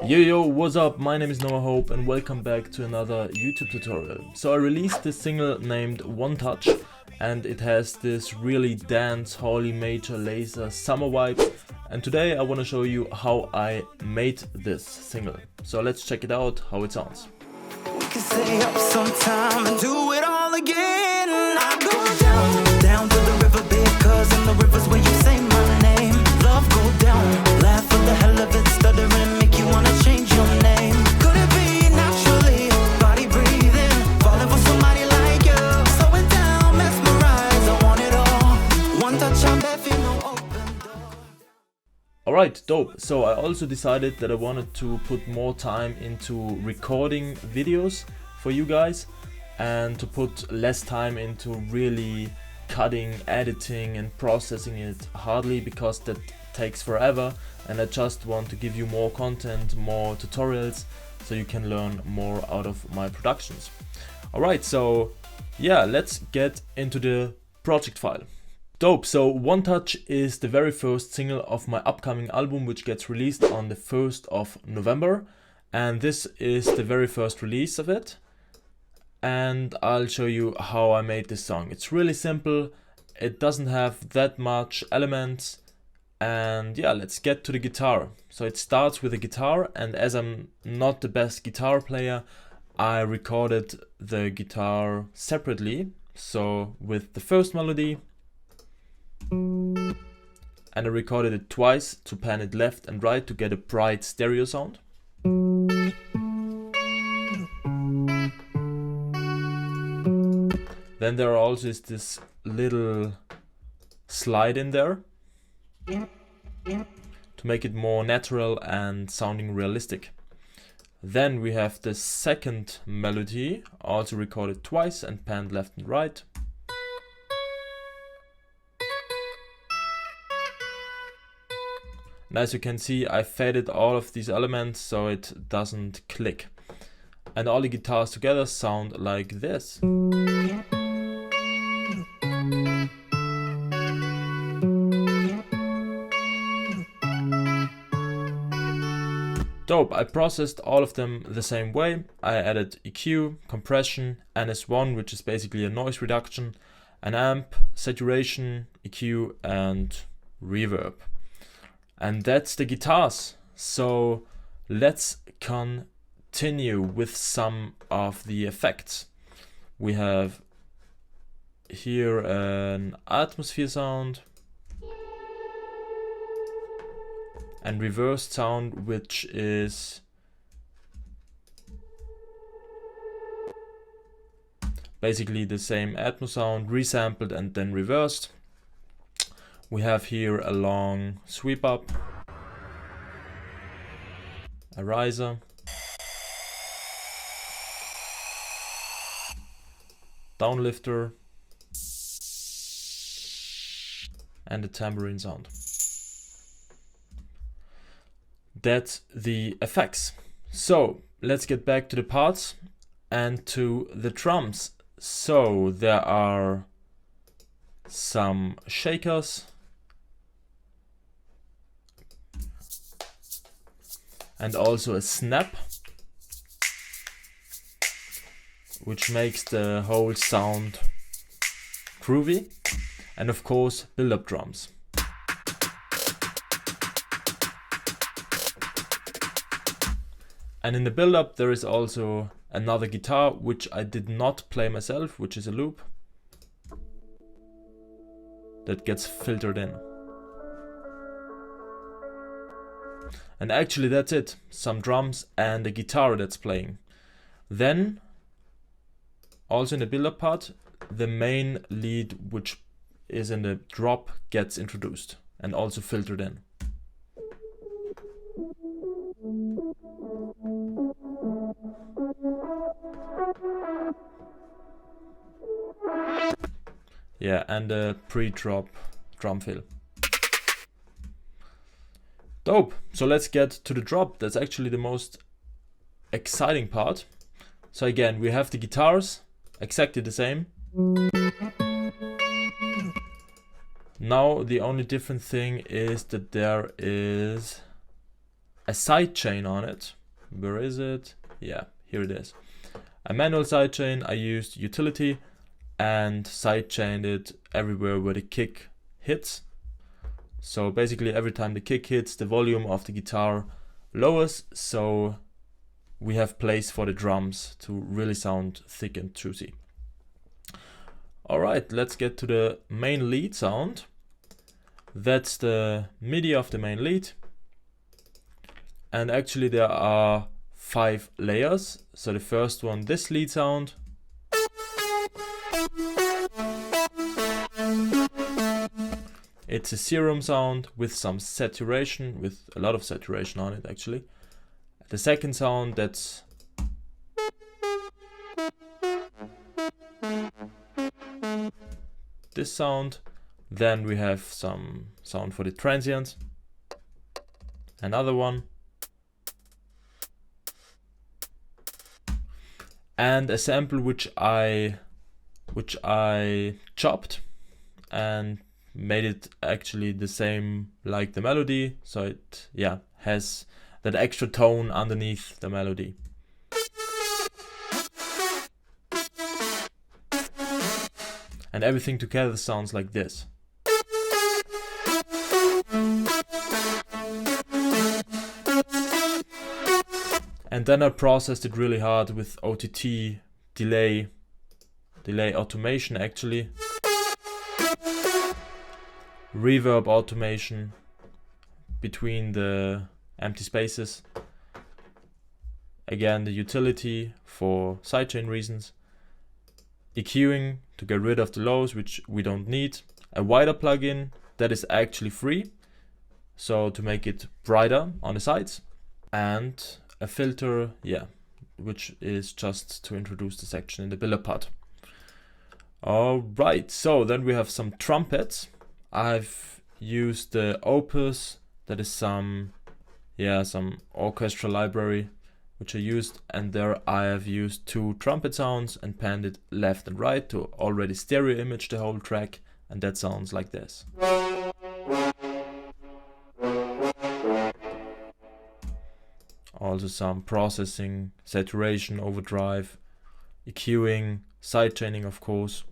Yo, what's up? My name is Noa Hope and welcome back to another YouTube tutorial. So I released this single named One Touch and it has this really dance-hally Major Lazer summer vibe, and today I want to show you how I made this single. So let's check it out, how it sounds. We can stay up sometime and do it all again. I go down to the river because in the river's where you say my name. Love go down, laugh for the hell of it, stutter and make you wanna change your name. Could it be naturally, body breathing, falling for somebody like you? Slow it down, mesmerize, I want it all. One touch, I'm back, feel no open door. Alright, dope. So I also decided that I wanted to put more time into recording videos for you guys and to put less time into really cutting, editing and processing it hardly, because that takes forever, and I just want to give you more content, more tutorials, so you can learn more out of my productions. Alright, so yeah, let's get into the project file. Dope, so One Touch is the very first single of my upcoming album, which gets released on the 1st of November, and this is the very first release of it. And I'll show you how I made this song. It's really simple, it doesn't have that much elements, and yeah, let's get to the guitar. So it starts with a guitar, and as I'm not the best guitar player, I recorded the guitar separately. So with the first melody, and I recorded it twice to pan it left and right to get a bright stereo sound. Then there also is this little slide in there to make it more natural and sounding realistic. Then we have the second melody, also recorded twice and panned left and right. And as you can see, I faded all of these elements so it doesn't click. And all the guitars together sound like this. Dope, I processed all of them the same way. I added EQ, compression, NS1, which is basically a noise reduction, an amp, saturation, EQ and reverb. And that's the guitars. So let's continue with some of the effects. We have here an atmosphere sound and reversed sound, which is basically the same atmo sound resampled and then reversed. We have here a long sweep up, a riser, downlifter, and a tambourine sound. That's the effects. So let's get back to the parts and to the drums. So there are some shakers and also a snap, which makes the whole sound groovy, and of course build-up drums. And in the build-up there is also another guitar, which I did not play myself, which is a loop that gets filtered in. And actually that's it, some drums and a guitar that's playing. Then also in the build-up part, the main lead, which is in the drop, gets introduced and also filtered in. Yeah, and a pre-drop drum fill. Dope, so let's get to the drop. That's actually the most exciting part. So again, we have the guitars, exactly the same. Now the only different thing is that there is a sidechain on it. Where is it? Yeah, here it is. A manual sidechain. I used utility and sidechained it everywhere where the kick hits. So basically every time the kick hits, the volume of the guitar lowers, so we have place for the drums to really sound thick and juicy. Alright, let's get to the main lead sound. That's the MIDI of the main lead. And actually there are 5 layers. So the first one, this lead sound. It's a serum sound with some saturation, with a lot of saturation on it actually. The second sound, that's this sound. Then we have some sound for the transient. Another one. And a sample which I chopped and made it actually the same like the melody, so it has that extra tone underneath the melody. And everything together sounds like this. And then I processed it really hard with OTT delay automation actually. Reverb automation between the empty spaces. Again, the utility for sidechain reasons. EQing to get rid of the lows, which we don't need. A wider plugin that is actually free, so to make it brighter on the sides. And a filter, which is just to introduce the section in the buildup part. Alright, so then we have some trumpets. I've used the Opus, that is some orchestra library which I used, and there I have used 2 trumpet sounds and panned it left and right to already stereo image the whole track, and that sounds like this. Also some processing, saturation, overdrive, EQing, sidechaining of course,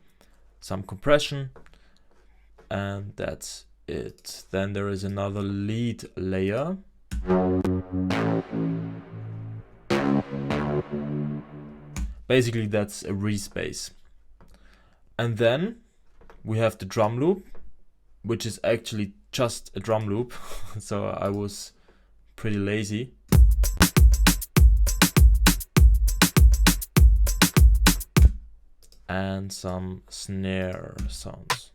some compression. And that's it. Then there is another lead layer. Basically that's a respace. And then we have the drum loop, which is actually just a drum loop. So I was pretty lazy. And some snare sounds.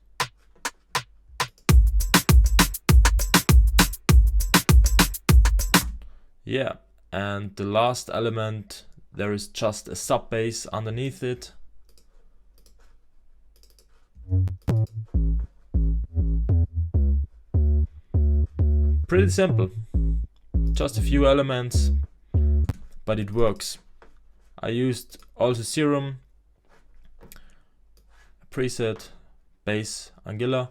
Yeah, and the last element, there is just a sub bass underneath it. Pretty simple, just a few elements, but it works. I used also Serum, preset, bass, Anguilla,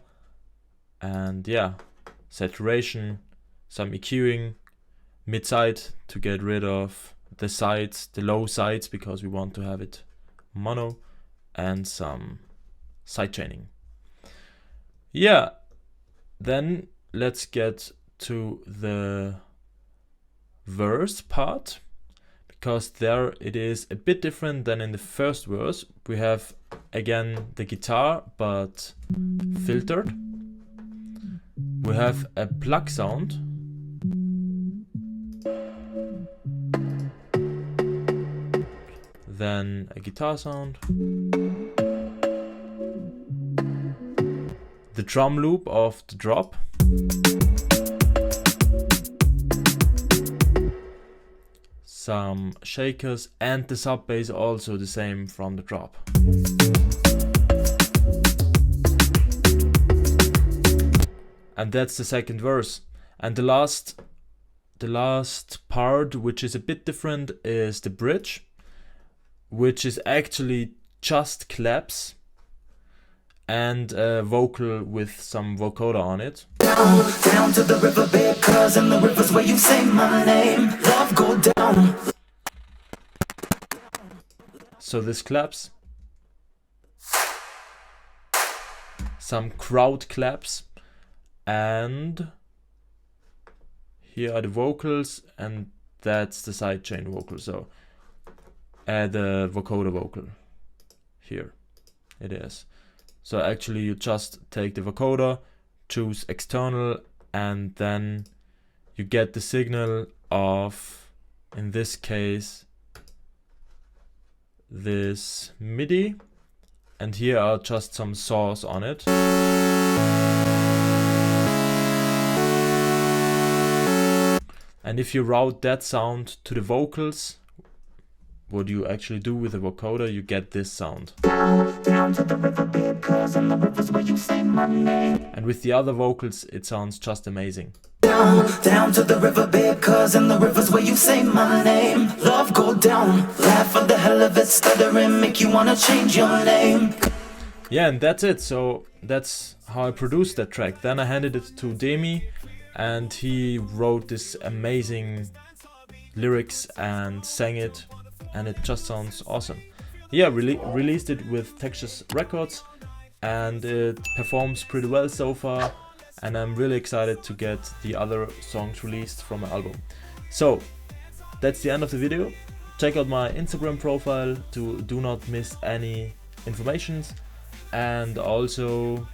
and saturation, some EQing, mid-side to get rid of the sides, the low sides, because we want to have it mono, and some sidechaining. Then let's get to the verse part, because there it is a bit different than in the first verse. We have again the guitar but filtered. We have a plug sound. Then a guitar sound. The drum loop of the drop. Some shakers, and the sub bass also the same from the drop. And that's the second verse. And the last part, which is a bit different, is the bridge, which is actually just claps and a vocal with some vocoder on it. Down to the riverbed, cause in the river's where you say my name. Love go down. So this claps. Some crowd claps. And here are the vocals, and that's the sidechain vocal. So add the vocoder vocal. Here it is. So actually you just take the vocoder, choose external, and then you get the signal of, in this case, this MIDI, and here are just some saws on it. And if you route that sound to the vocals, what you actually do with the vocoder, you get this sound. Down to the riverbed, cause in the river's where you say my name. And with the other vocals, it sounds just amazing. Down to the riverbed, cause in the river's where you say my name. Love go down, laugh for the hell of it, stuttering, make you wanna change your name. Yeah, and that's it. So that's how I produced that track. Then I handed it to Demi, and he wrote this amazing lyrics and sang it, and it just sounds awesome. Yeah, released it with Texas Records, and it performs pretty well so far, and I'm really excited to get the other songs released from my album. So that's the end of the video. Check out my Instagram profile to do not miss any informations, and also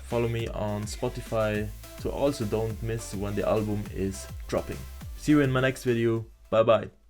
follow me on Spotify to also don't miss when the album is dropping. See you in my next video. Bye bye.